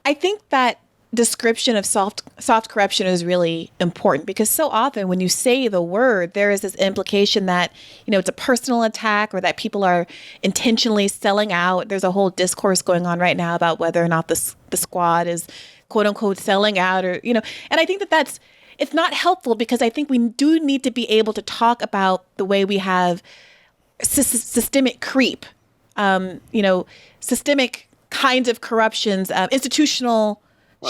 I think that description of soft corruption is really important because so often when you say the word, there is this implication that, it's a personal attack or that people are intentionally selling out. There's a whole discourse going on right now about whether or not the squad is quote unquote selling out and I think it's not helpful because I think we do need to be able to talk about the way we have systemic creep, systemic kinds of corruptions, institutional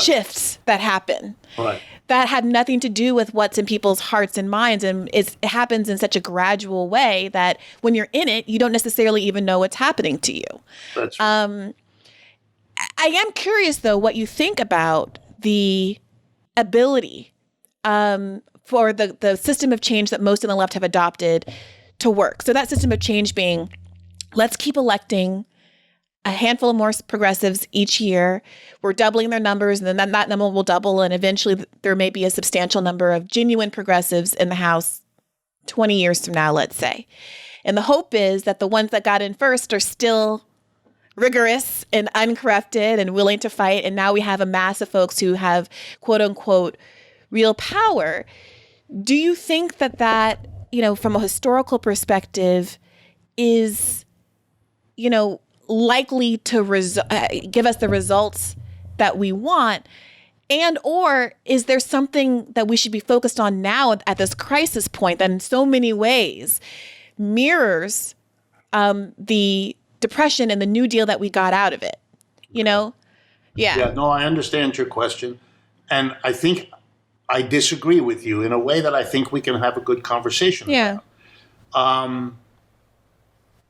shifts that happen. Right. That had nothing to do with what's in people's hearts and minds. And it happens in such a gradual way that when you're in it, you don't necessarily even know what's happening to you. That's right. I am curious, though, what you think about the ability for the system of change that most on the left have adopted to work. So that system of change being, let's keep electing a handful of more progressives each year. We're doubling their numbers, and then that number will double, and eventually there may be a substantial number of genuine progressives in the House 20 years from now, let's say. And the hope is that the ones that got in first are still rigorous and uncorrupted and willing to fight, and now we have a mass of folks who have, quote unquote, real power. Do you think that, from a historical perspective, is, likely to give us the results that we want? And or is there something that we should be focused on now at this crisis point that in so many ways mirrors the Depression and the New Deal that we got out of it? Yeah. Yeah, no, I understand your question. And I think I disagree with you in a way that I think we can have a good conversation about.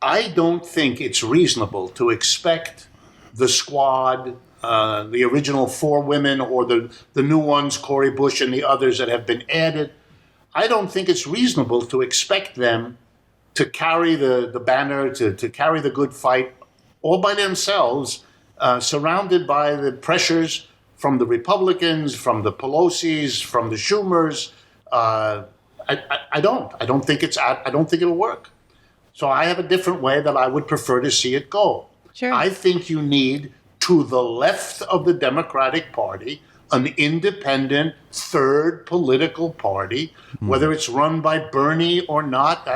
I don't think it's reasonable to expect the squad, the original 4 women or the new ones, Cori Bush and the others that have been added. I don't think it's reasonable to expect them to carry the banner, to carry the good fight all by themselves, surrounded by the pressures from the Republicans, from the Pelosi's, from the Schumers. I don't think it'll work. So I have a different way that I would prefer to see it go. Sure. I think you need, to the left of the Democratic Party, an independent third political party, whether it's run by Bernie or not.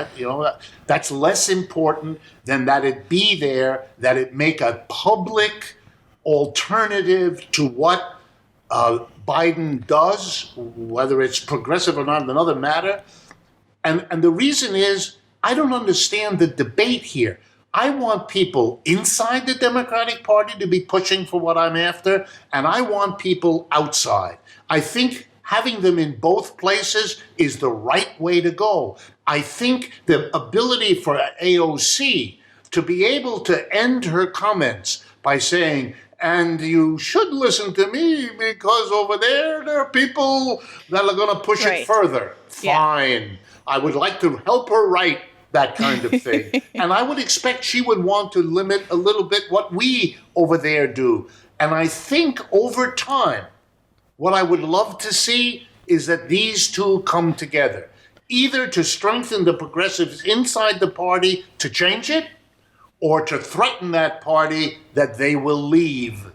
That's less important than that it be there, that it make a public alternative to what Biden does, whether it's progressive or not, another matter. And the reason is, I don't understand the debate here. I want people inside the Democratic Party to be pushing for what I'm after, and I want people outside. I think having them in both places is the right way to go. I think the ability for AOC to be able to end her comments by saying, and you should listen to me because over there are people that are going to push it further. Fine. Yeah. I would like to help her write that kind of thing. And I would expect she would want to limit a little bit what we over there do. And I think over time, what I would love to see is that these two come together, either to strengthen the progressives inside the party to change it, or to threaten that party that they will leave.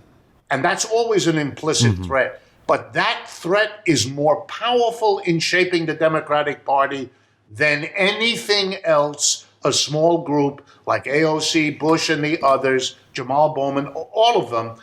And that's always an implicit threat. But that threat is more powerful in shaping the Democratic Party than anything else a small group like AOC, Bush, and the others, Jamal Bowman, all of them,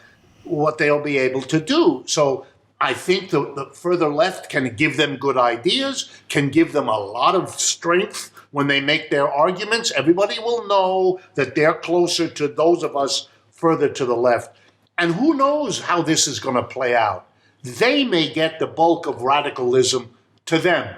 what they'll be able to do. So I think the further left can give them good ideas, can give them a lot of strength when they make their arguments. Everybody will know that they're closer to those of us further to the left. And who knows how this is going to play out? They may get the bulk of radicalism to them.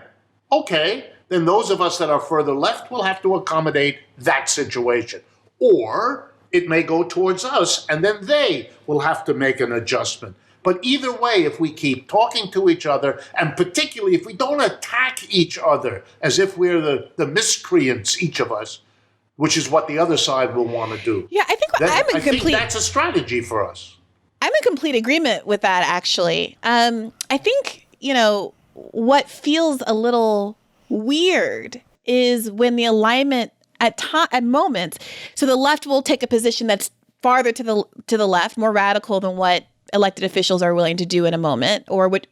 Okay, then those of us that are further left will have to accommodate that situation. Or it may go towards us, and then they will have to make an adjustment. But either way, if we keep talking to each other, and particularly if we don't attack each other as if we're the miscreants, each of us, which is what the other side will want to do. Yeah, I think I think that's a strategy for us. I'm in complete agreement with that, actually. I think, what feels a little weird is when the alignment at moments, so the left will take a position that's farther to the left, more radical than what elected officials are willing to do in a moment, or would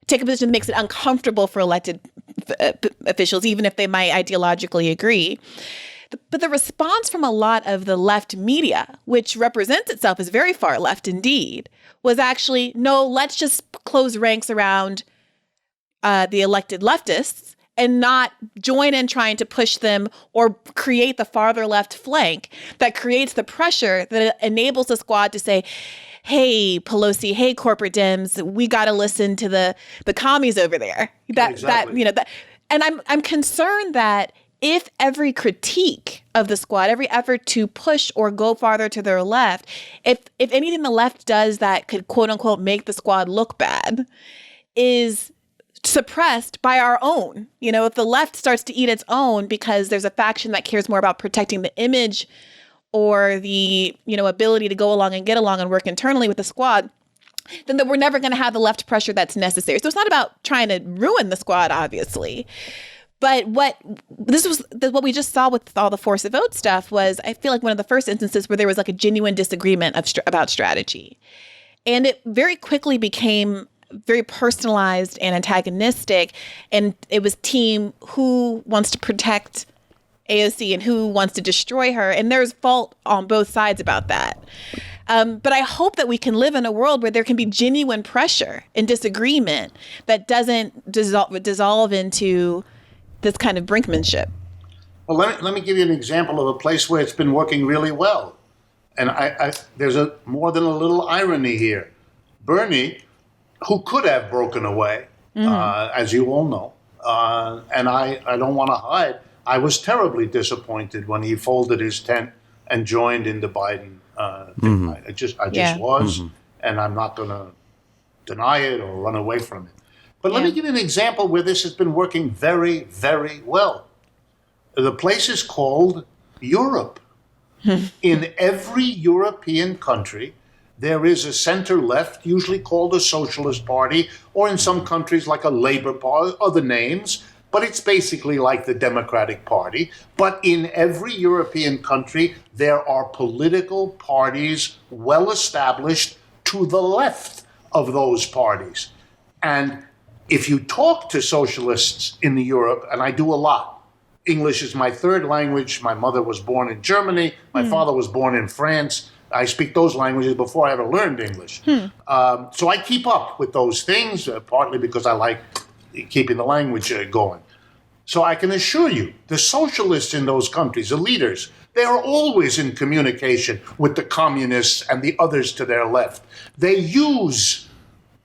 take a position that makes it uncomfortable for elected officials, even if they might ideologically agree. But the response from a lot of the left media, which represents itself as very far left indeed, was actually, no, let's just close ranks around the elected leftists and not join in trying to push them or create the farther left flank that creates the pressure that enables the squad to say, hey, Pelosi, hey, corporate Dems, we got to listen to the commies over there. And I'm concerned that if every critique of the squad, every effort to push or go farther to their left, if anything the left does that could, quote unquote, make the squad look bad, is suppressed by our own. If the left starts to eat its own because there's a faction that cares more about protecting the image or the, ability to go along and get along and work internally with the squad, then we're never going to have the left pressure that's necessary. So it's not about trying to ruin the squad, obviously. But what we just saw with all the force of vote stuff was, I feel like one of the first instances where there was like a genuine disagreement about strategy. And it very quickly became very personalized and antagonistic. And it was team who wants to protect AOC and who wants to destroy her. And there's fault on both sides about that. But I hope that we can live in a world where there can be genuine pressure and disagreement that doesn't dissolve into this kind of brinkmanship. Well, let me give you an example of a place where it's been working really well. And there's more than a little irony here. Bernie, who could have broken away, as you all know, and I don't want to hide, I was terribly disappointed when he folded his tent and joined in the Biden thing. I just was, and I'm not going to deny it or run away from it. But let me give you an example where this has been working very, very well. The place is called Europe. In every European country, there is a center-left, usually called a socialist party, or in some countries like a Labour Party, other names, but it's basically like the Democratic Party. But in every European country, there are political parties well established to the left of those parties. And if you talk to socialists in Europe, and I do a lot, English is my third language. My mother was born in Germany. My father was born in France. I speak those languages before I ever learned English. So I keep up with those things, partly because I like keeping the language going. So I can assure you, the socialists in those countries, the leaders, they are always in communication with the communists and the others to their left. They use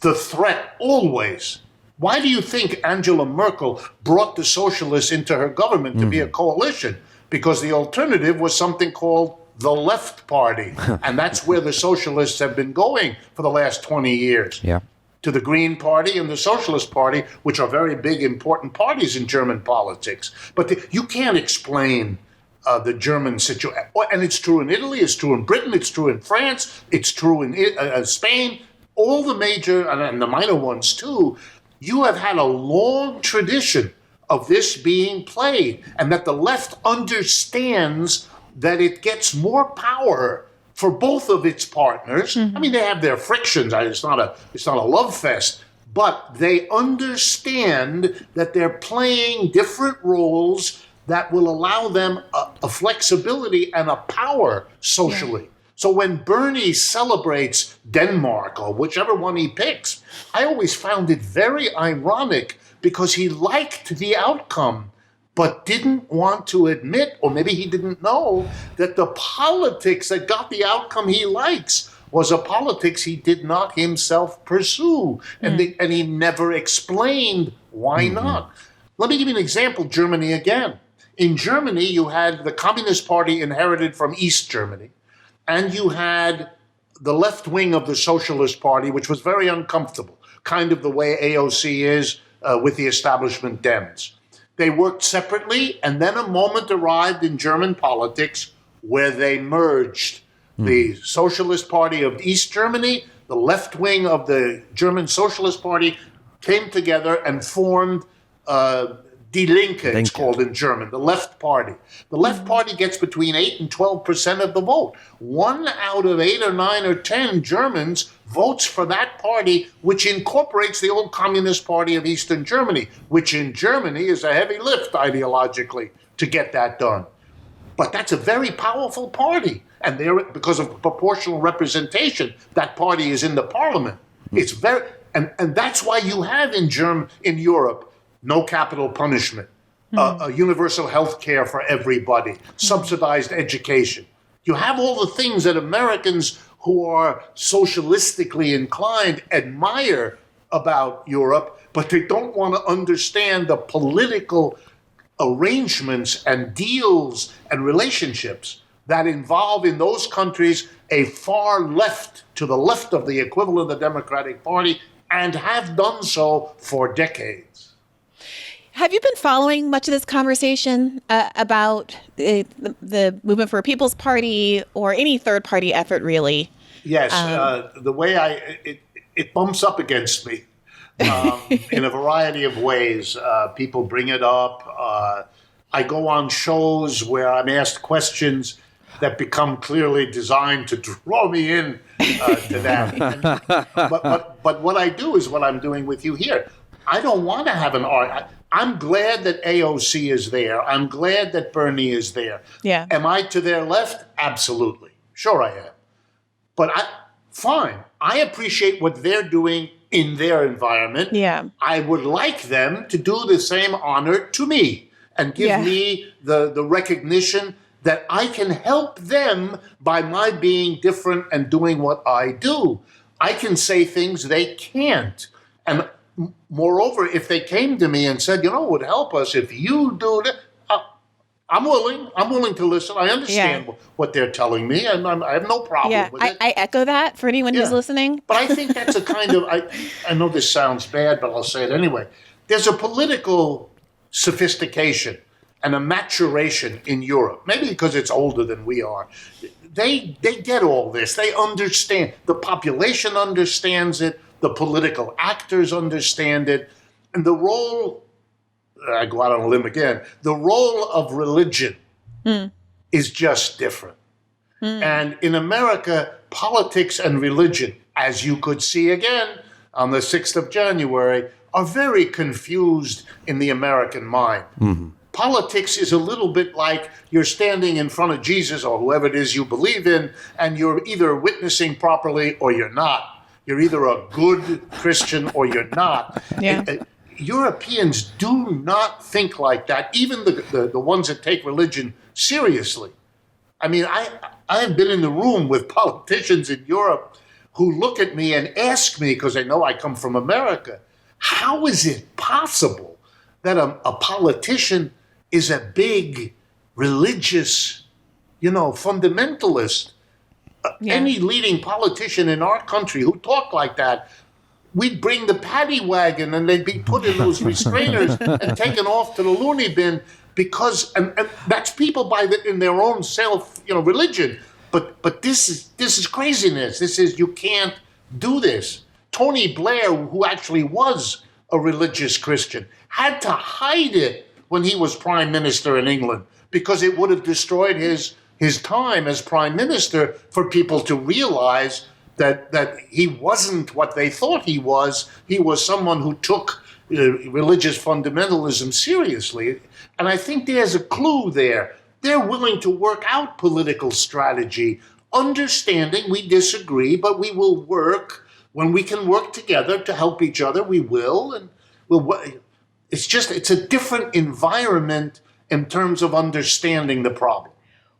the threat always. Why do you think Angela Merkel brought the socialists into her government to be a coalition? Because the alternative was something called the Left Party. And that's where the socialists have been going for the last 20 years. Yeah. To the Green Party and the Socialist Party, which are very big, important parties in German politics. But you can't explain the German situation. And it's true in Italy, it's true in Britain, it's true in France, it's true in Spain, all the major and the minor ones too. You have had a long tradition of this being played, and that the left understands that it gets more power for both of its partners. I mean, they have their frictions. It's not a love fest, but they understand that they're playing different roles that will allow them a flexibility and a power socially. Yeah. So when Bernie celebrates Denmark or whichever one he picks, I always found it very ironic because he liked the outcome, but didn't want to admit, or maybe he didn't know, that the politics that got the outcome he likes was a politics he did not himself pursue. And he never explained why not. Let me give you an example, Germany again. In Germany, you had the Communist Party inherited from East Germany. And you had the left wing of the Socialist Party, which was very uncomfortable, kind of the way AOC is with the establishment Dems. They worked separately, and then a moment arrived in German politics where they merged. The Socialist Party of East Germany, the left wing of the German Socialist Party, came together and formed Die Linke, it's called in German, the left party. The left party gets between 8 and 12% of the vote. 1 out of 8 or 9 or 10 Germans votes for that party, which incorporates the old Communist Party of Eastern Germany, which in Germany is a heavy lift ideologically to get that done. But that's a very powerful party. And there, because of proportional representation, that party is in the parliament. It's very, and that's why you have in Europe, no capital punishment, a universal health care for everybody, subsidized education. You have all the things that Americans who are socialistically inclined admire about Europe, but they don't want to understand the political arrangements and deals and relationships that involve in those countries a far left, to the left of the equivalent of the Democratic Party, and have done so for decades. Have you been following much of this conversation about the Movement for a People's Party or any third party effort, really? Yes, the way it bumps up against me in a variety of ways. People bring it up. I go on shows where I'm asked questions that become clearly designed to draw me in to that. But what I do is what I'm doing with you here. I don't want to have an argument. I'm glad that AOC is there. I'm glad that Bernie is there. Yeah. Am I to their left? Absolutely. Sure I am. But fine. I appreciate what they're doing in their environment. Yeah. I would like them to do the same honor to me and give me the recognition that I can help them by my being different and doing what I do. I can say things they can't. And moreover, if they came to me and said, it would help us if you do that, I'm willing to listen. I understand what they're telling me, and I have no problem with it. I echo that for anyone who's listening. But I think that's a kind of, I know this sounds bad, but I'll say it anyway. There's a political sophistication and a maturation in Europe, maybe because it's older than we are. They get all this. They understand. The population understands it. The political actors understand it. And the role, I go out on a limb again, the role of religion is just different. And in America, politics and religion, as you could see again on the 6th of January, are very confused in the American mind. Mm-hmm. Politics is a little bit like you're standing in front of Jesus or whoever it is you believe in, and you're either witnessing properly or you're not. You're either a good Christian or you're not. Yeah. Europeans do not think like that, even the ones that take religion seriously. I mean, I have been in the room with politicians in Europe who look at me and ask me, because they know I come from America, how is it possible that a politician is a big religious, fundamentalist? Any leading politician in our country who talked like that, we'd bring the paddy wagon and they'd be put in those restrainers and taken off to the loony bin because, and that's people in their own self, religion. But this is craziness. This is, you can't do this. Tony Blair, who actually was a religious Christian, had to hide it when he was prime minister in England because it would have destroyed his time as prime minister for people to realize that he wasn't what they thought he was. He was someone who took religious fundamentalism seriously. And I think there's a clue there. They're willing to work out political strategy, understanding we disagree, but we will work. When we can work together to help each other, we will. And it's a different environment in terms of understanding the problem.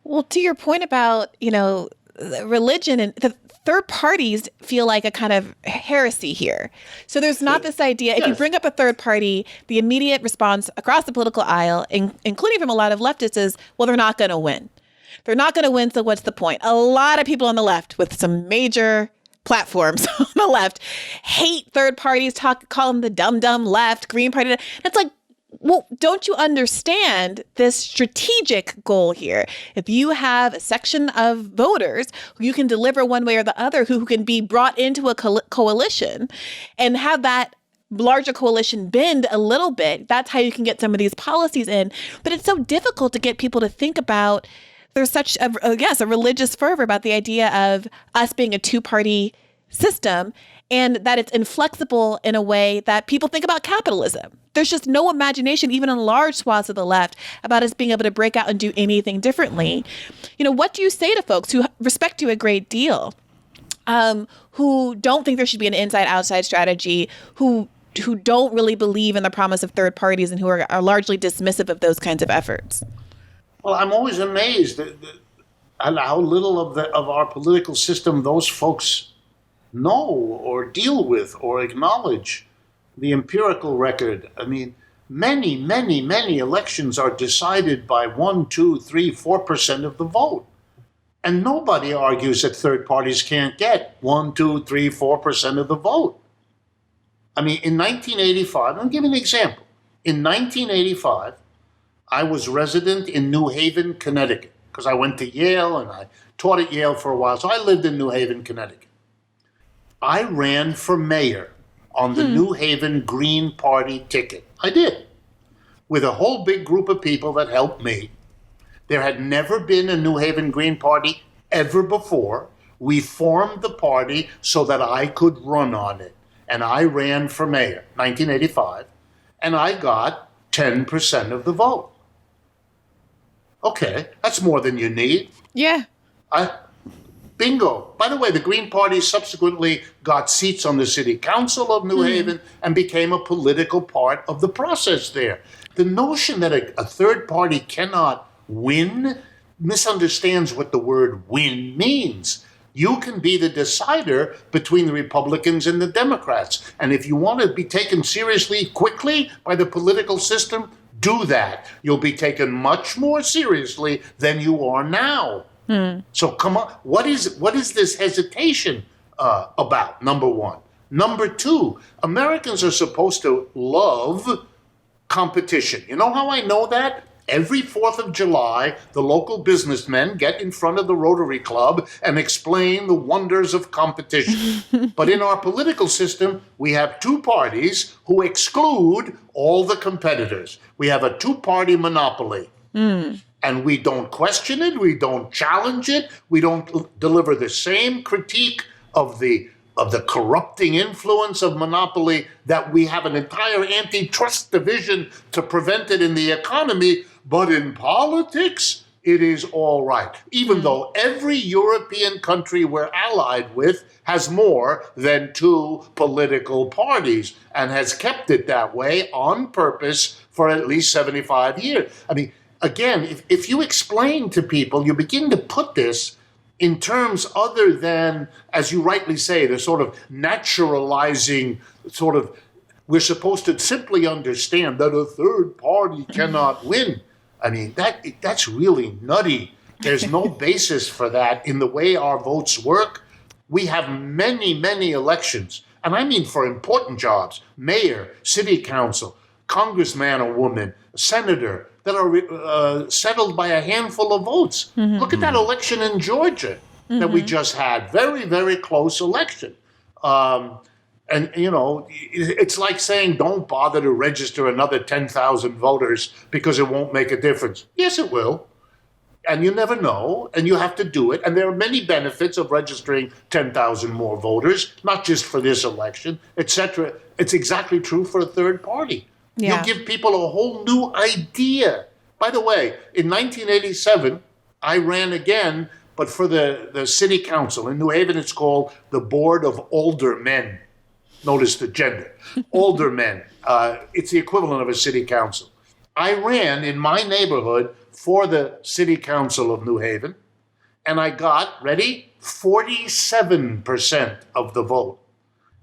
Well, to your point about, religion and the third parties feel like a kind of heresy here. So there's not this idea, if you bring up a third party, the immediate response across the political aisle, including from a lot of leftists, is, well, they're not going to win. They're not going to win, so what's the point? A lot of people on the left with some major platforms on the left hate third parties, call them the dumb left, Green Party. And it's like, well, don't you understand this strategic goal here? If you have a section of voters who you can deliver one way or the other, who can be brought into a coalition and have that larger coalition bend a little bit, that's how you can get some of these policies in. But it's so difficult to get people to think about, there's such a religious fervor about the idea of us being a two-party system, and that it's inflexible in a way that people think about capitalism. There's just no imagination, even in large swaths of the left, about us being able to break out and do anything differently. What do you say to folks who respect you a great deal, who don't think there should be an inside-outside strategy, who don't really believe in the promise of third parties, and who are largely dismissive of those kinds of efforts? Well, I'm always amazed at how little of our political system those folks know or deal with or acknowledge. The empirical record. I mean, many elections are decided by 1%, 2%, 3%, 4% of the vote. And nobody argues that third parties can't get 1%, 2%, 3%, 4% of the vote. I mean, in 1985, I'll give you an example. In 1985, I was resident in New Haven, Connecticut, because I went to Yale and I taught at Yale for a while. So I lived in New Haven, Connecticut. I ran for mayor on the New Haven Green Party ticket. I did, with a whole big group of people that helped me. There had never been a New Haven Green Party ever before. We formed the party so that I could run on it. And I ran for mayor, 1985, and I got 10% of the vote. Okay, that's more than you need. Yeah. Bingo. By the way, the Green Party subsequently got seats on the city council of New Haven and became a political part of the process there. The notion that a third party cannot win misunderstands what the word win means. You can be the decider between the Republicans and the Democrats. And if you want to be taken seriously quickly by the political system, do that. You'll be taken much more seriously than you are now. So come on, what is this hesitation about, number one? Number two, Americans are supposed to love competition. You know how I know that? Every 4th of July, the local businessmen get in front of the Rotary Club and explain the wonders of competition. But in our political system, we have two parties who exclude all the competitors. We have a two-party monopoly. And we don't question it, we don't challenge it, we don't deliver the same critique of the corrupting influence of monopoly that we have an entire antitrust division to prevent it in the economy, but in politics, it is all right. Even though every European country we're allied with has more than two political parties and has kept it that way on purpose for at least 75 years. I mean, again, if you explain to people, you begin to put this in terms other than, as you rightly say, the sort of naturalizing sort of, we're supposed to simply understand that a third party cannot win. I mean, that's really nutty. There's no basis for that in the way our votes work. We have many elections, and I mean for important jobs, mayor, city council, congressman or woman, senator, that are settled by a handful of votes. Look at that election in Georgia that we just had. Very close election. And, you know, it's like saying don't bother to register another 10,000 voters because it won't make a difference. Yes, it will. And you never know, and you have to do it. And there are many benefits of registering 10,000 more voters, not just for this election, etc. It's exactly true for a third party. Yeah. You give people a whole new idea. By the way, in 1987, I ran again, but for the city council. In New Haven, it's called the Board of Aldermen. Notice the gender. Aldermen. It's the equivalent of a city council. I ran in my neighborhood for the city council of New Haven, and I got, ready, 47% of the vote.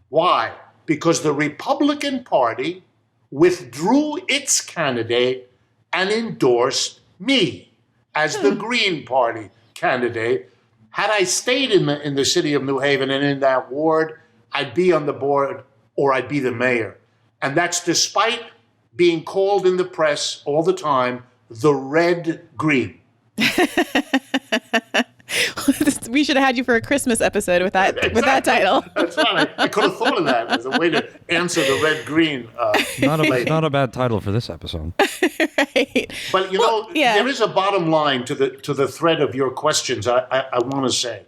Why? Because the Republican Party withdrew its candidate and endorsed me as the Green Party candidate. Had I stayed in the city of New Haven and in that ward, I'd be on the board or I'd be the mayor. And that's despite being called in the press all the time, the red green. we should have had you for a Christmas episode with that with that title. That's right. I could have thought of that as a way to answer the red-green. Not a bad title for this episode. Right. But there is a bottom line to the thread of your questions. I want to say,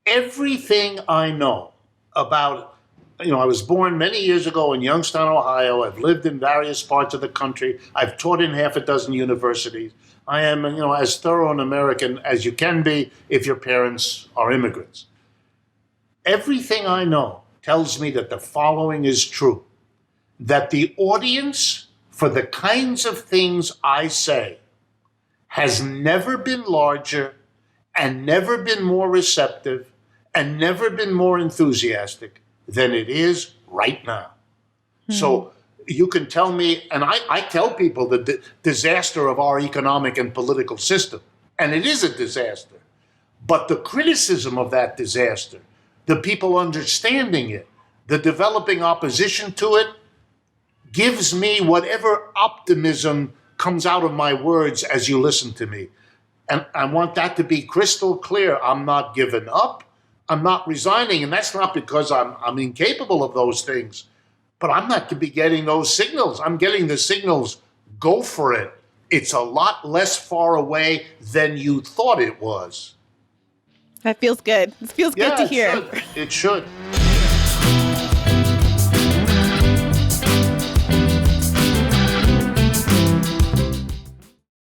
everything I know about. I was born many years ago in Youngstown, Ohio. I've lived in various parts of the country. I've taught in half a dozen universities. I am, as thorough an American as you can be if your parents are immigrants. Everything I know tells me that the following is true, that the audience for the kinds of things I say has never been larger and never been more receptive and never been more enthusiastic than it is right now. So you can tell me, and I tell people the disaster of our economic and political system, and it is a disaster. But the criticism of that disaster, the people understanding it, the developing opposition to it, gives me whatever optimism comes out of my words as you listen to me. And I want that to be crystal clear. I'm not giving up. I'm not resigning, and that's not because I'm incapable of those things, but I'm not to be getting those signals. I'm getting the signals, go for it. It's a lot less far away than you thought it was. That feels good. It feels good to hear. It should.